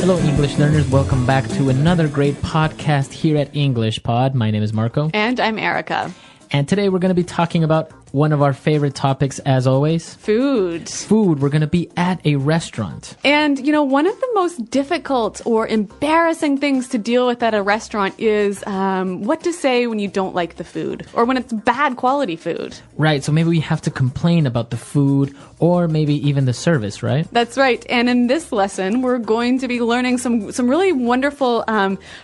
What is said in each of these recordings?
Hello, English learners. Welcome back to another great podcast here at English Pod. My name is Marco. And I'm Erica. And today we're going to be talking about one of our favorite topics, as always. Food. Food. We're going to be at a restaurant. And, one of the most difficult or embarrassing things to deal with at a restaurant is what to say when you don't like the food or when it's bad quality food. Right. So maybe we have to complain about the food or maybe even the service, right? That's right. And in this lesson, we're going to be learning some really wonderful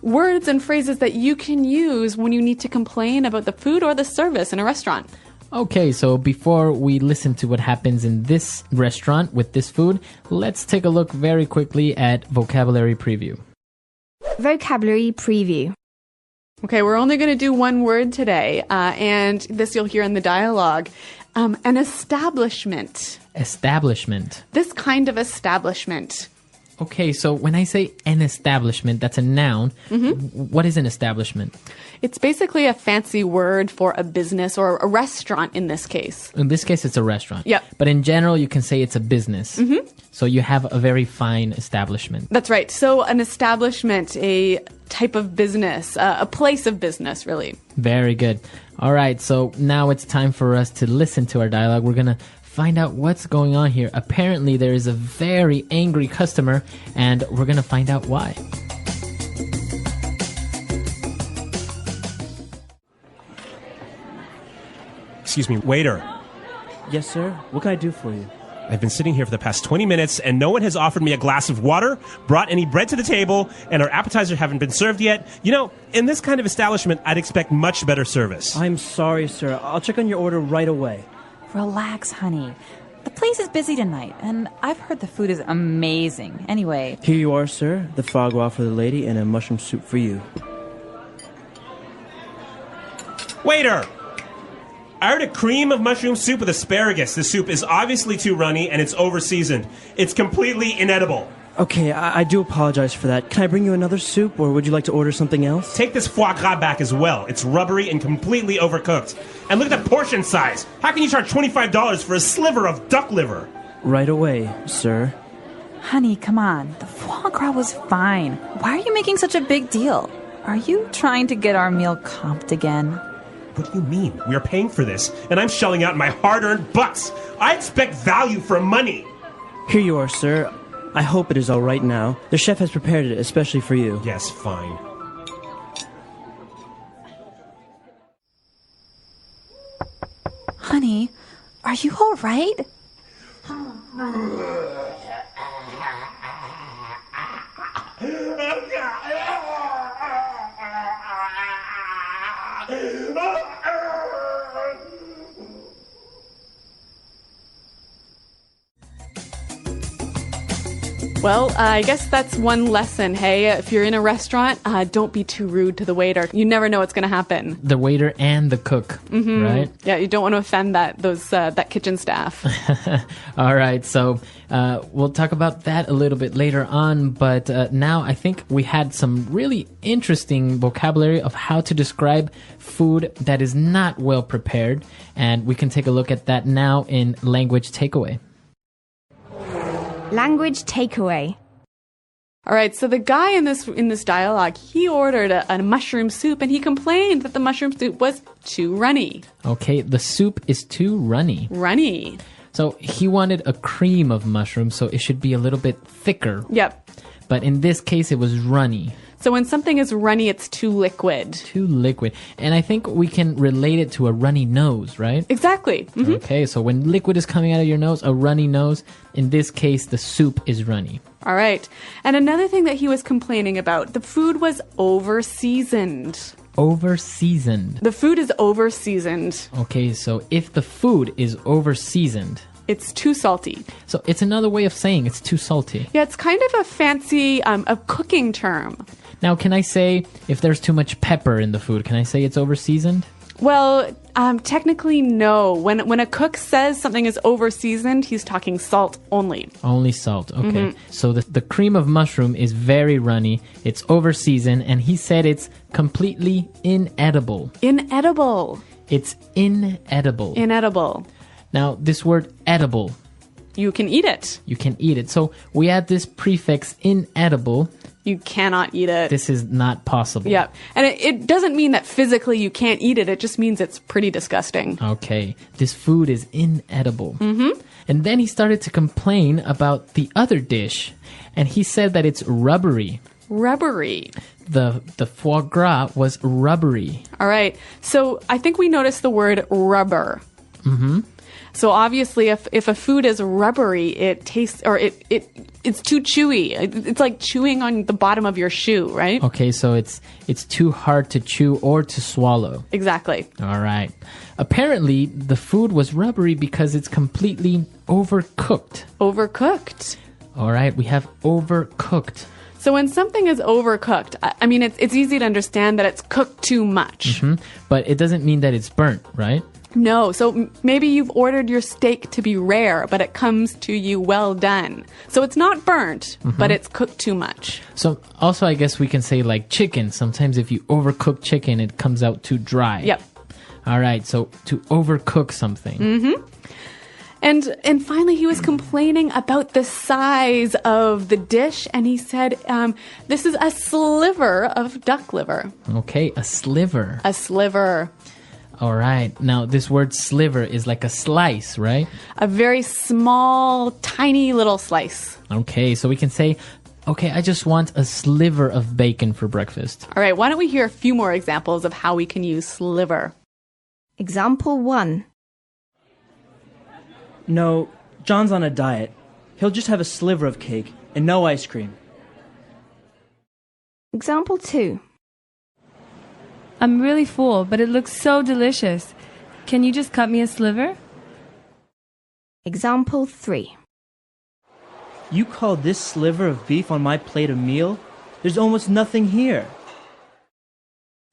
words and phrases that you can use when you need to complain about the food or the service in a restaurant. Okay, so before we listen to what happens in this restaurant with this food, let's take a look very quickly at vocabulary preview. Vocabulary preview. Okay, we're only going to do one word today, and this you'll hear in the dialogue. An establishment. Establishment. This kind of establishment. Okay, so when I say an establishment, that's a noun. What is an establishment? It's basically a fancy word for a business or a restaurant in this case. In this case, it's a restaurant. Yep. But in general, you can say it's a business. So you have a very fine establishment. That's right. So an establishment, a type of business, a place of business, really. Very good. All right, so now it's time for us to listen to our dialogue. We're going to find out what's going on here. Apparently, there is a very angry customer, and we're going to find out why. Excuse me, waiter. Yes, sir. What can I do for you? I've been sitting here for the past 20 minutes, and no one has offered me a glass of water, brought any bread to the table, and our appetizers haven't been served yet. In this kind of establishment, I'd expect much better service. I'm sorry, sir. I'll check on your order right away. Relax, honey. The place is busy tonight, and I've heard the food is amazing. Anyway. Here you are, sir. The foie gras for the lady and a mushroom soup for you. Waiter! I ordered a cream of mushroom soup with asparagus. The soup is obviously too runny, and it's over-seasoned. It's completely inedible. Okay, I do apologize for that. Can I bring you another soup, or would you like to order something else? Take this foie gras back as well. It's rubbery and completely overcooked. And look at the portion size. How can you charge $25 for a sliver of duck liver? Right away, sir. Honey, come on. The foie gras was fine. Why are you making such a big deal? Are you trying to get our meal comped again? What do you mean? We are paying for this, and I'm shelling out my hard-earned bucks. I expect value for money. Here you are, sir. I hope it is all right now. The chef has prepared it especially for you. Yes, fine. Honey, are you all right? Well, I guess that's one lesson, hey? If you're in a restaurant, don't be too rude to the waiter. You never know what's going to happen. The waiter and the cook, right? Yeah, you don't want to offend that kitchen staff. All right, so we'll talk about that a little bit later on, but now I think we had some really interesting vocabulary of how to describe food that is not well prepared, and we can take a look at that now in Language Takeaway. Language takeaway. All right, so the guy in this dialogue, he ordered a mushroom soup, and he complained that the mushroom soup was too runny. Okay, the soup is too runny. Runny. So he wanted a cream of mushroom, so it should be a little bit thicker. Yep. But in this case, it was runny. So when something is runny, it's too liquid. Too liquid. And I think we can relate it to a runny nose, right? Exactly. Mm-hmm. Okay, so when liquid is coming out of your nose, a runny nose, in this case, the soup is runny. All right. And another thing that he was complaining about, the food was over-seasoned. Over-seasoned. The food is over-seasoned. Okay, so if the food is over-seasoned, it's too salty. So it's another way of saying it's too salty. Yeah, it's kind of a fancy a cooking term. Now, can I say if there's too much pepper in the food, can I say it's over-seasoned? Well, technically, no. When a cook says something is over-seasoned, he's talking salt only. Only salt, okay. So the cream of mushroom is very runny, it's over-seasoned, and he said it's completely inedible. Inedible. It's inedible. Inedible. Now, this word edible, You can eat it. You can eat it. So we add this prefix inedible. You cannot eat it. This is not possible. Yeah. And it doesn't mean that physically you can't eat it. It just means it's pretty disgusting. Okay. This food is inedible. And then he started to complain about the other dish. And he said that it's rubbery. Rubbery. The foie gras was rubbery. All right. So I think we noticed the word rubber. So obviously, if a food is rubbery, it tastes, or it's too chewy. It's like chewing on the bottom of your shoe, right? Okay, so it's too hard to chew or to swallow. Exactly. All right. Apparently, the food was rubbery because it's completely overcooked. Overcooked. All right, we have overcooked. So when something is overcooked, I mean, it's easy to understand that it's cooked too much. But it doesn't mean that it's burnt, right? No, so maybe you've ordered your steak to be rare, but it comes to you well done. So it's not burnt, but it's cooked too much. So also, I guess we can say like chicken. Sometimes if you overcook chicken, it comes out too dry. Yep. All right, so to overcook something. And finally, he was complaining about the size of the dish, and he said, this is a sliver of duck liver. Okay, a sliver. A sliver. All right. Now, this word sliver is like a slice, right? A very small, tiny little slice. Okay, so we can say, okay, I just want a sliver of bacon for breakfast. All right, why don't we hear a few more examples of how we can use sliver? Example 1. No, John's on a diet. He'll just have a sliver of cake and no ice cream. Example 2. I'm really full, but it looks so delicious. Can you just cut me a sliver? Example 3. You call this sliver of beef on my plate a meal? There's almost nothing here.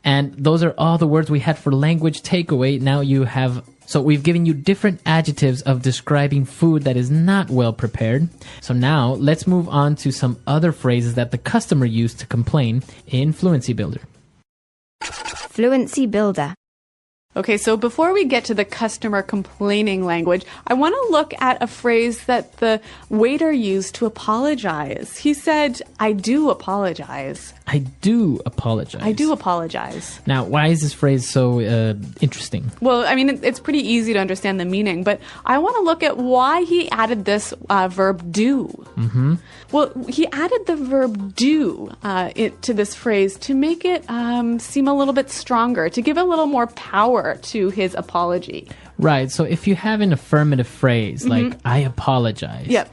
And those are all the words we had for language takeaway. Now you have... So we've given you different adjectives of describing food that is not well prepared. So now let's move on to some other phrases that the customer used to complain in Fluency Builder. Fluency Builder. Okay, so before we get to the customer complaining language, I want to look at a phrase that the waiter used to apologize. He said, I do apologize. I do apologize. I do apologize. Now, why is this phrase so interesting? Well, I mean, it's pretty easy to understand the meaning, but I want to look at why he added this verb do. Well, he added the verb do to this phrase to make it seem a little bit stronger, to give a little more power to his apology. Right, so if you have an affirmative phrase like, I apologize. Yep.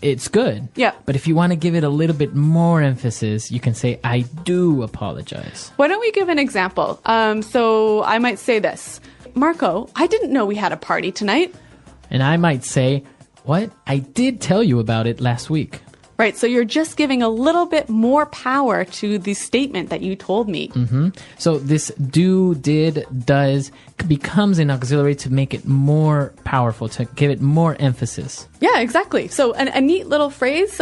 It's good. Yeah. But if you want to give it a little bit more emphasis, you can say, I do apologize. Why don't we give an example? So I might say this. Marco, I didn't know we had a party tonight. And I might say, what? I did tell you about it last week. Right, so you're just giving a little bit more power to the statement that you told me. So this do, did, does becomes an auxiliary to make it more powerful, to give it more emphasis. Yeah, exactly. So a neat little phrase,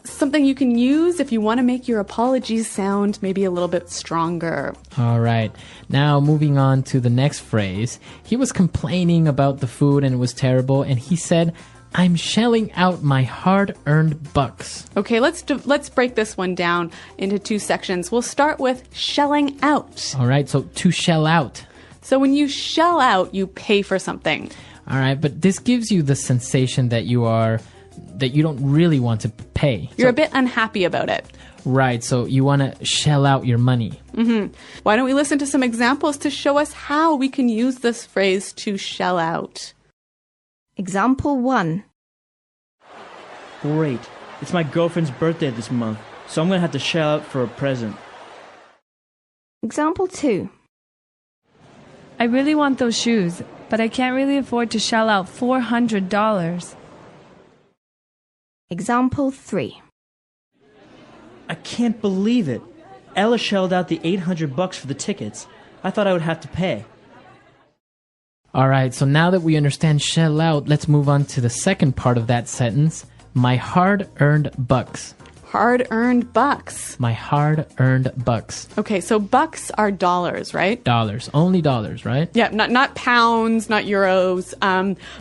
something you can use if you want to make your apologies sound maybe a little bit stronger. All right. Now, moving on to the next phrase. He was complaining about the food and it was terrible, and he said, I'm shelling out my hard-earned bucks. Okay, let's break this one down into two sections. We'll start with shelling out. All right, so to shell out. So when you shell out, you pay for something. All right, but this gives you the sensation that you don't really want to pay. You're a bit unhappy about it. Right, so you want to shell out your money. Why don't we listen to some examples to show us how we can use this phrase to shell out? Example 1. Great. It's my girlfriend's birthday this month, so I'm going to have to shell out for a present. Example 2. I really want those shoes, but I can't really afford to shell out $400. Example 3. I can't believe it. Ella shelled out the $800 for the tickets. I thought I would have to pay. All right, so now that we understand shell out, let's move on to the second part of that sentence. My hard-earned bucks. hard-earned bucks. My hard-earned bucks. Okay, so bucks are dollars, right? Dollars. Only dollars, right? Yeah, not pounds, not euros.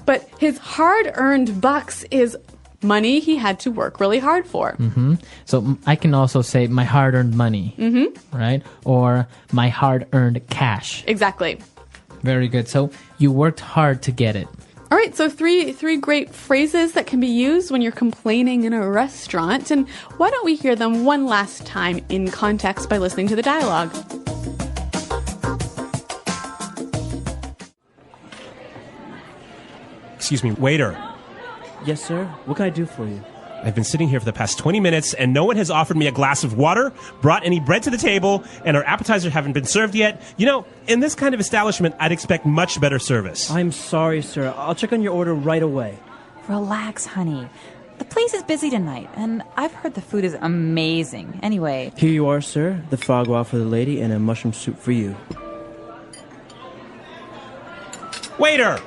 But his hard-earned bucks is money he had to work really hard for. So I can also say my hard-earned money, right? Or my hard-earned cash. Exactly. Very good. So you worked hard to get it. All right, so three great phrases that can be used when you're complaining in a restaurant. And why don't we hear them one last time in context by listening to the dialogue? Excuse me, waiter. Yes, sir. What can I do for you? I've been sitting here for the past 20 minutes, and no one has offered me a glass of water, brought any bread to the table, and our appetizers haven't been served yet. You know, in this kind of establishment, I'd expect much better service. I'm sorry, sir. I'll check on your order right away. Relax, honey. The place is busy tonight, and I've heard the food is amazing. Anyway, Here you are, sir. The foie gras for the lady and a mushroom soup for you. Waiter!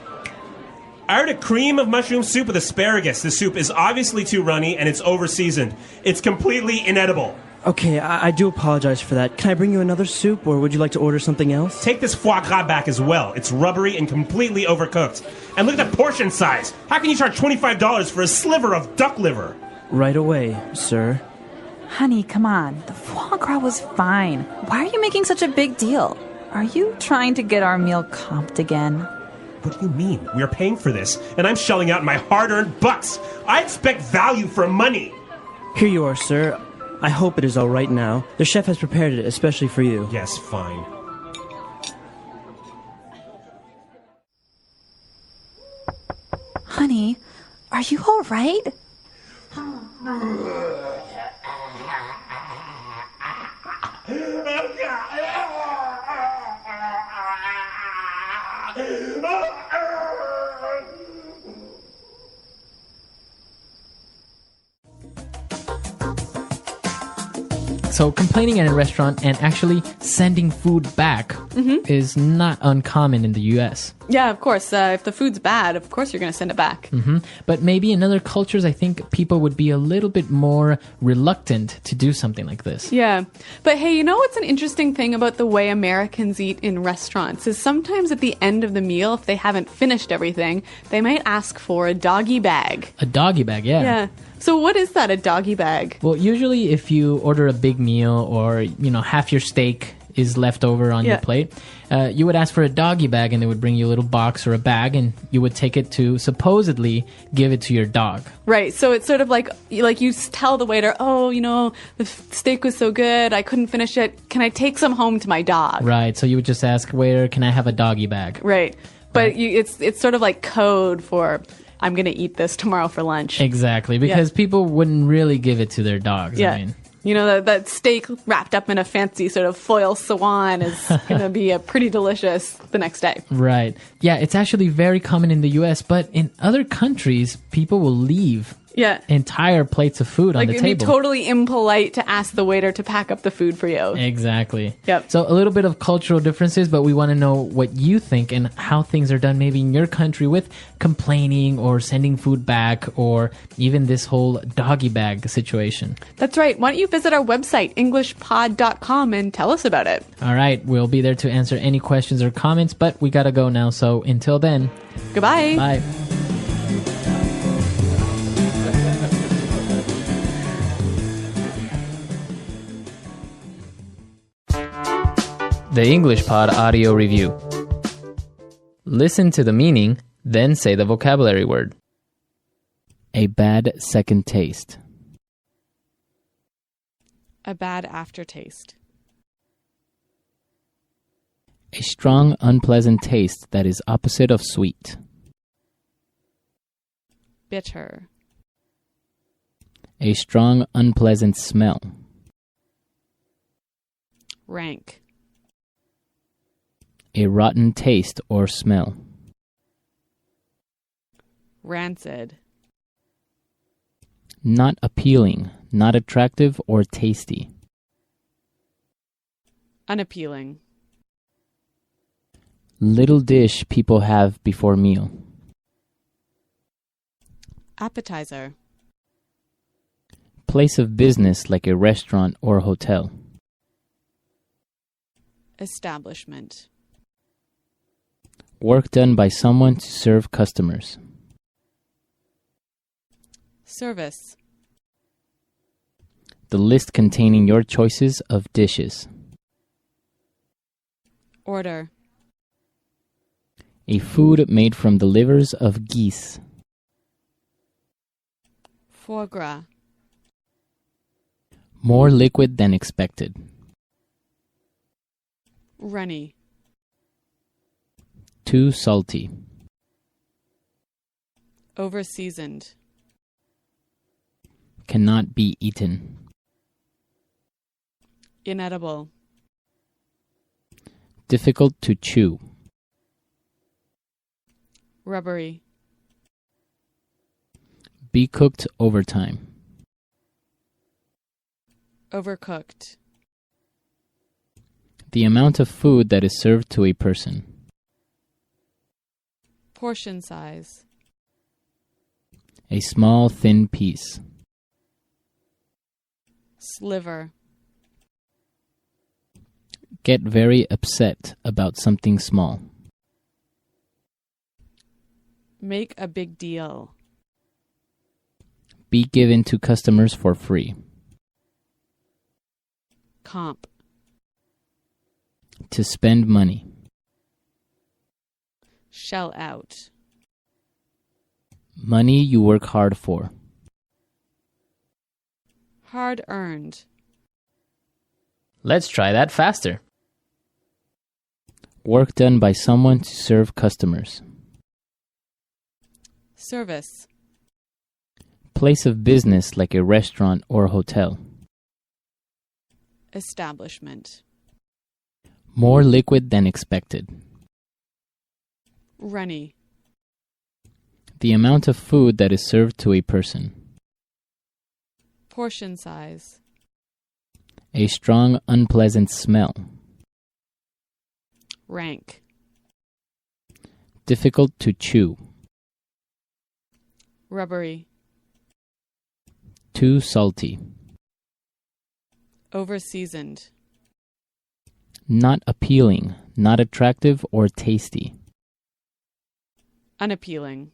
I ordered a cream of mushroom soup with asparagus. The soup is obviously too runny, and it's over-seasoned. It's completely inedible. Okay, I do apologize for that. Can I bring you another soup, or would you like to order something else? Take this foie gras back as well. It's rubbery and completely overcooked. And look at the portion size. How can you charge $25 for a sliver of duck liver? Right away, sir. honey, come on. The foie gras was fine. Why are you making such a big deal? Are you trying to get our meal comped again? What do you mean? We are paying for this, and I'm shelling out my hard-earned bucks. I expect value for money. Here you are, sir. I hope it is all right now. The chef has prepared it especially for you. Yes, fine. Honey, are you all right? So complaining at a restaurant and actually sending food back is not uncommon in the U.S. Yeah, of course. If the food's bad, of course you're going to send it back. But maybe in other cultures, I think people would be a little bit more reluctant to do something like this. Yeah. But hey, you know what's an interesting thing about the way Americans eat in restaurants is sometimes at the end of the meal, if they haven't finished everything, they might ask for a doggy bag. A doggy bag, yeah. Yeah. So what is that, a doggy bag? Well, usually if you order a big meal or, half your steak is left over on your plate, you would ask for a doggy bag and they would bring you a little box or a bag and you would take it to supposedly give it to your dog. Right. So it's sort of like you tell the waiter, the steak was so good, I couldn't finish it. Can I take some home to my dog? Right. So you would just ask, waiter, can I have a doggy bag? Right. But it's sort of like code for, I'm going to eat this tomorrow for lunch. Exactly. Because people wouldn't really give it to their dogs. Yeah. I mean, that steak wrapped up in a fancy sort of foil swan is going to be pretty delicious the next day. right. Yeah, it's actually very common in the U.S., but in other countries, people will leave Yeah. entire plates of food on the It'd table. be totally impolite to ask the waiter to pack up the food for you. Exactly. Yep. So a little bit of cultural differences, but we want to know what you think and how things are done maybe in your country with complaining or sending food back or even this whole doggy bag situation. That's right. Why don't you visit our website, englishpod.com, and tell us about it. All right. We'll be there to answer any questions or comments, but we got to go now. So until then, Goodbye. bye. The English Pod Audio Review. Listen to the meaning, then say the vocabulary word. A bad second taste. A bad aftertaste. A strong, unpleasant taste that is opposite of sweet. Bitter. A strong, unpleasant smell. Rank. A rotten taste or smell. Rancid. Not appealing, not attractive or tasty. Unappealing. Little dish people have before meal. Place of business like a restaurant or hotel. Establishment. Work done by someone to serve customers. Service. The list containing your choices of dishes. Order. A food made from the livers of geese. Foie gras. More liquid than expected. Runny. Too salty. Over-seasoned. Cannot be eaten. Inedible. Difficult to chew. Rubbery. Be cooked over time. Overcooked. The amount of food that is served to a person. Portion size. A small, thin piece. Sliver. Get very upset about something small. Make a big deal. Be given to customers for free. Comp. To spend money. Shell out. Money you work hard for. Hard earned. Let's try that faster. Work done by someone to serve customers. Service. Place of business like a restaurant or hotel. Establishment. More liquid than expected. Runny. The amount of food that is served to a person. Portion size. A strong, unpleasant smell. Rank. Difficult to chew. Rubbery. Too salty. Over-seasoned. Not appealing, not attractive or tasty. Unappealing.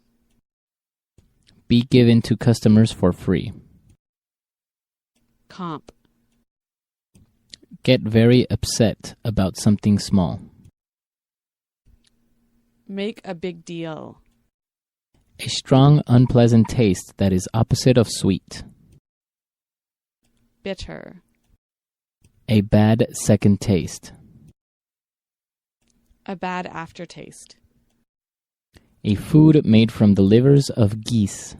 Be given to customers for free. Comp. Get very upset about something small. Make a big deal. A strong, unpleasant taste that is opposite of sweet. Bitter. A bad second taste. A bad aftertaste. A food made from the livers of geese.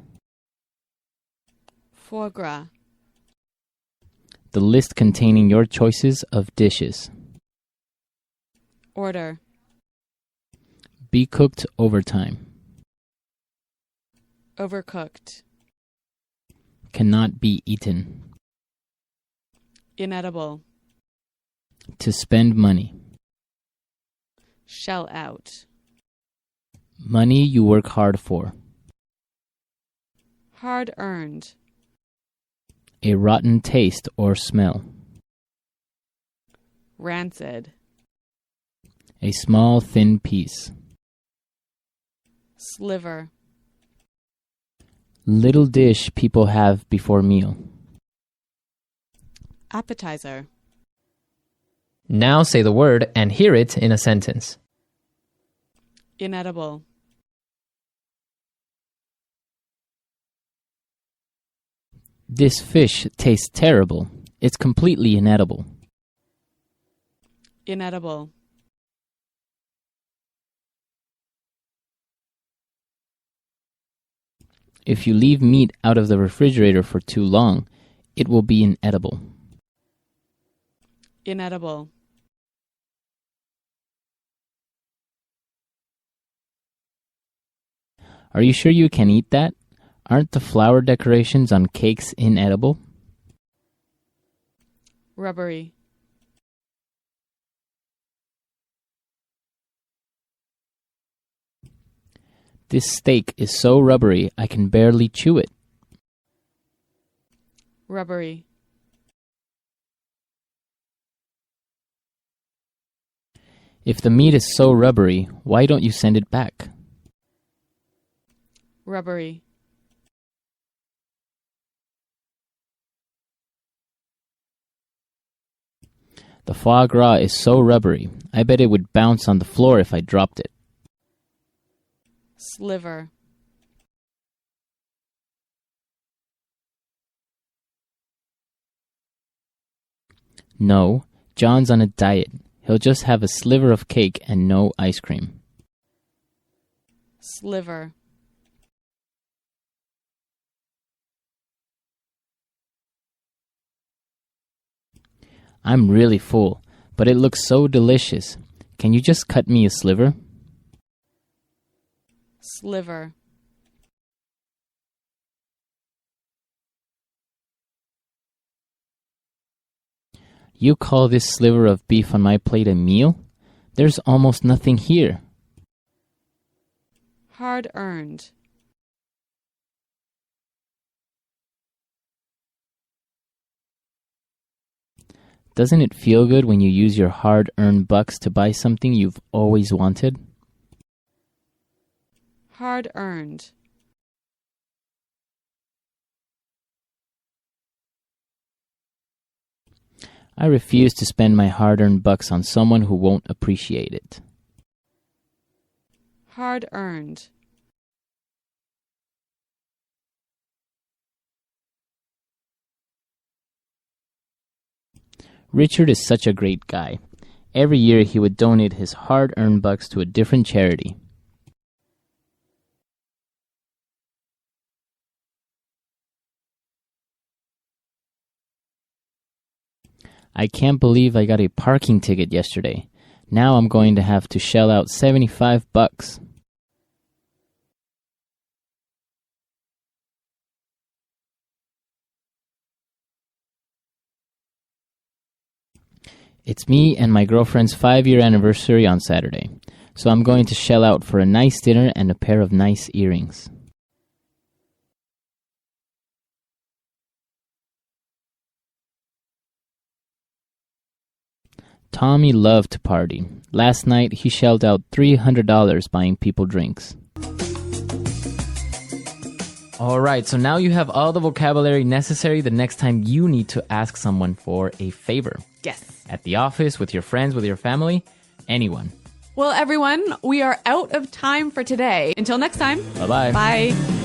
Foie gras. The list containing your choices of dishes. Order. Be cooked over time. Overcooked. Cannot be eaten. Inedible. To spend money. Shell out. Money you work hard for. Hard earned. A rotten taste or smell. Rancid. A small, thin piece. Sliver. Little dish people have before meal. Appetizer. Now say the word and hear it in a sentence. Inedible. This fish tastes terrible. It's completely inedible. Inedible. If you leave meat out of the refrigerator for too long, it will be inedible. Inedible. Are you sure you can eat that? Aren't the flower decorations on cakes inedible? Rubbery. This steak is so rubbery I can barely chew it. Rubbery. If the meat is so rubbery, why don't you send it back? Rubbery. The foie gras is so rubbery, I bet it would bounce on the floor if I dropped it. Sliver. No, John's on a diet. He'll just have a sliver of cake and no ice cream. Sliver. I'm really full, but it looks so delicious. Can you just cut me a sliver? Sliver. You call this sliver of beef on my plate a meal? There's almost nothing here. Hard-earned. Doesn't it feel good when you use your hard-earned bucks to buy something you've always wanted? Hard-earned. I refuse to spend my hard-earned bucks on someone who won't appreciate it. Hard-earned. Richard is such a great guy. Every year he would donate his hard-earned bucks to a different charity. I can't believe I got a parking ticket yesterday. Now I'm going to have to shell out $75. It's me and my girlfriend's 5-year anniversary on Saturday, so I'm going to shell out for a nice dinner and a pair of nice earrings. Tommy loved to party. Last night, he shelled out $300 buying people drinks. All right, so now you have all the vocabulary necessary the next time you need to ask someone for a favor. Yes. At the office, with your friends, with your family, anyone. Well, everyone, we are out of time for today. Until next time. Bye-bye. Bye.